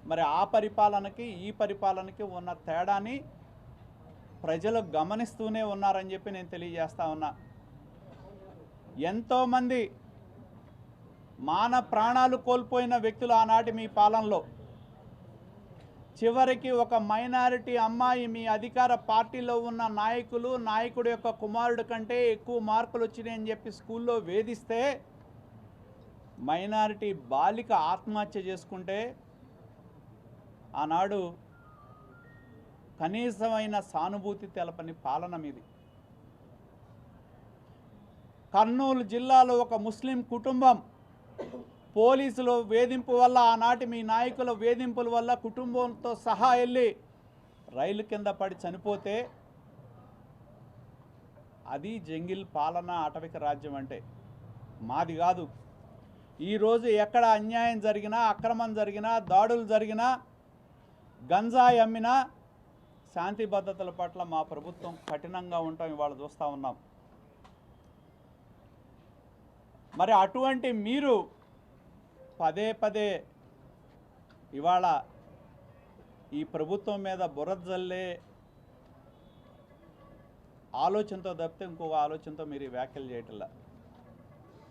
మరి ఆ పరిపాలనకి ఈ పరిపాలనకి ఉన్న తేడాని ప్రజలు గమనిస్తూనే ఉన్నారని చెప్పి నేను తెలియజేస్తా ఉన్నా. ఎంతోమంది ప్రాణాలు కోల్పోయిన వ్యక్తులు ఆనాటి మీ పాలనలో, చివరికి ఒక మైనారిటీ అమ్మాయి మీ అధికార పార్టీలో ఉన్న నాయకుడి యొక్క కుమారుడి కంటే ఎక్కువ మార్కులు వచ్చినాయని చెప్పి స్కూల్లో వేధిస్తే మైనారిటీ బాలిక ఆత్మహత్య చేసుకుంటే ఆనాడు కనీసమైన సానుభూతి తెలపని పాలన మీది. కర్నూలు జిల్లాలో ఒక ముస్లిం కుటుంబం పోలీసుల వేధింపు వల్ల, ఆనాటి మీ నాయకుల వేధింపుల వల్ల కుటుంబంతో సహా వెళ్ళి రైలు కింద పడి చనిపోతే అది జంగిల్ పాలన, ఆటవిక రాజ్యం అంటే. మాది కాదు. ఈరోజు ఎక్కడ అన్యాయం జరిగినా, అక్రమం జరిగినా, దాడులు జరిగినా, గంజాయి అమ్మినా శాంతి భద్రతల పట్ల మా ప్రభుత్వం కఠినంగా ఉంటాం. ఇవాళ చూస్తూ ఉన్నాం. మరి అటువంటి మీరు పదే పదే ఇవాళ ఈ ప్రభుత్వం మీద బురద జల్లే ఆలోచనతో తప్పితే ఇంకొక ఆలోచనతో మీరు వ్యాఖ్యలు చేయటంలా.